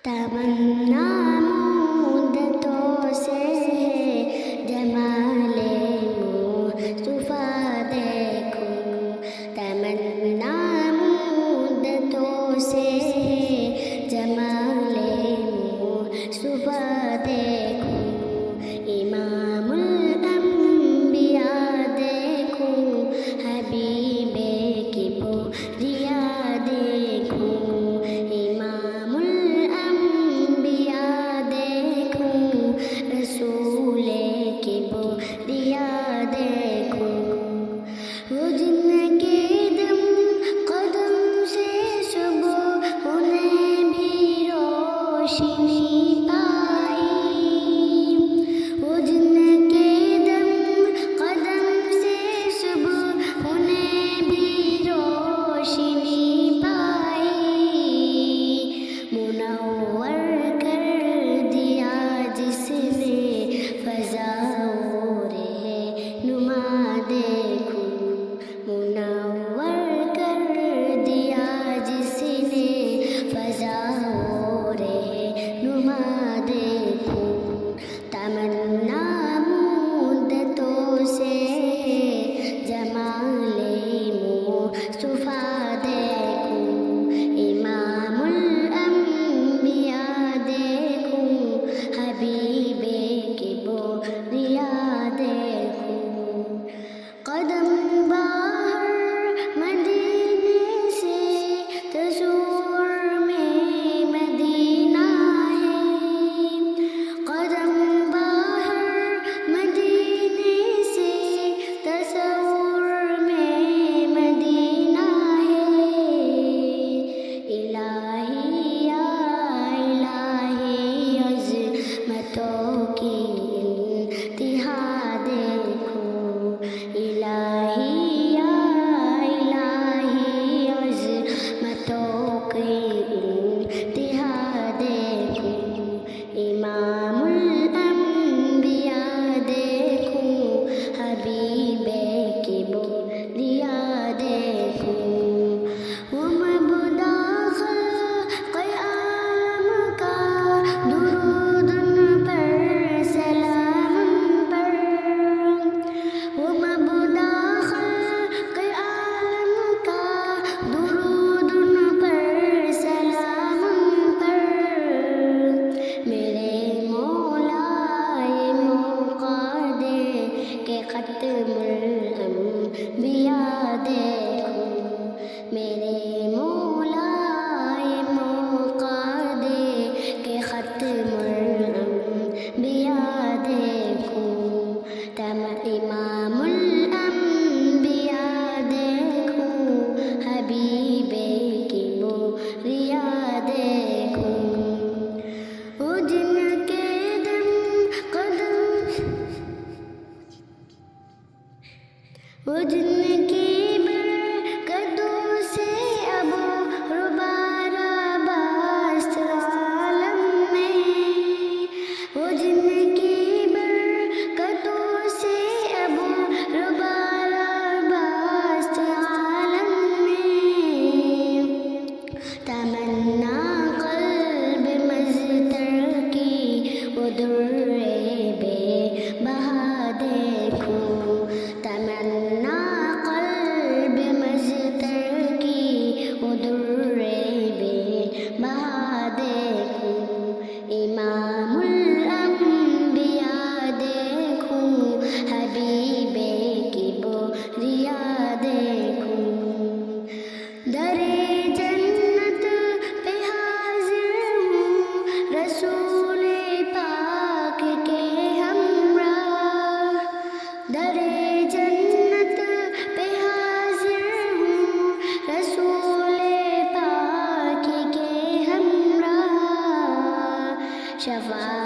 تمنا مدتوں سے ہے جمال مصطفیٰ دیکھوں، تمنا مدتوں سے ہے جمال مصطفیٰ دیکھوں، امام الانبیاء دیکھوں، حبیب کی بوریا دیکھوں، امام الانبیاء دیکھوں، رسول کی بوریا دیکھوں، وہ جن کے دم قدم سے صبح انہیں بھی روشنی پائی، وہ جن کے دم قدم سے صبح انہیں بھی روشنی پائی، منور کر دیا جس نے فضا و رہنما دیکھوں، منور کر دیا جس نے فضا و رہنما دیکھوں، تمنا مدتوں سے ہے جمال مصطفیٰ دیکھوں، امام الانبیاء دیکھوں، حبیب کی بوریا دیکھوں، قدم باہر مدینے سے تصور میں مدینہ ہے، قدم باہر مدینے سے تصور میں مدینہ ہے، الہی یا الہی عظمتوں کی انتہا دیکھوں، الہی یا الہی عظمتوں کی انتہا دیکھوں، امام الانبیاء دیکھوں، حبیب کی بوریا دیکھوں، وہ مبدا خلق عالم کا درود ان پر سلام ان پر، وہ مبدا خلق عالم کا درود ان پر سلام ان پر، میرے مولا یہ موقع دے کہ ختم الانبیاء دیکھوں، میرے مولا یہ موقع دے کہ ختم الانبیاء دیکھوں، امام الانبیاء دیکھوں، حبیب کی بوریا دیکھوں، وہ جن کے دم قدم، وہ جن کی برکتوں سے اب غبار آباد عالم میں، وہ جن کی برکتوں سے اب غبار آباد عالم میں، تمنا قلب مزتر کی وہ در بے بہا دیکھوں، تمنا قلب مزتر کی وہ در بے بہا دیکھوں، امام الانبیاء دیکھوں، حبیب کی بوریا دیکھوں، در جنت پہ حاضر ہوں، رسول پاک کے ہمراہ، در جنت پہ حاضر ہوں، رسول پاک کے ہمراہ، شفاعت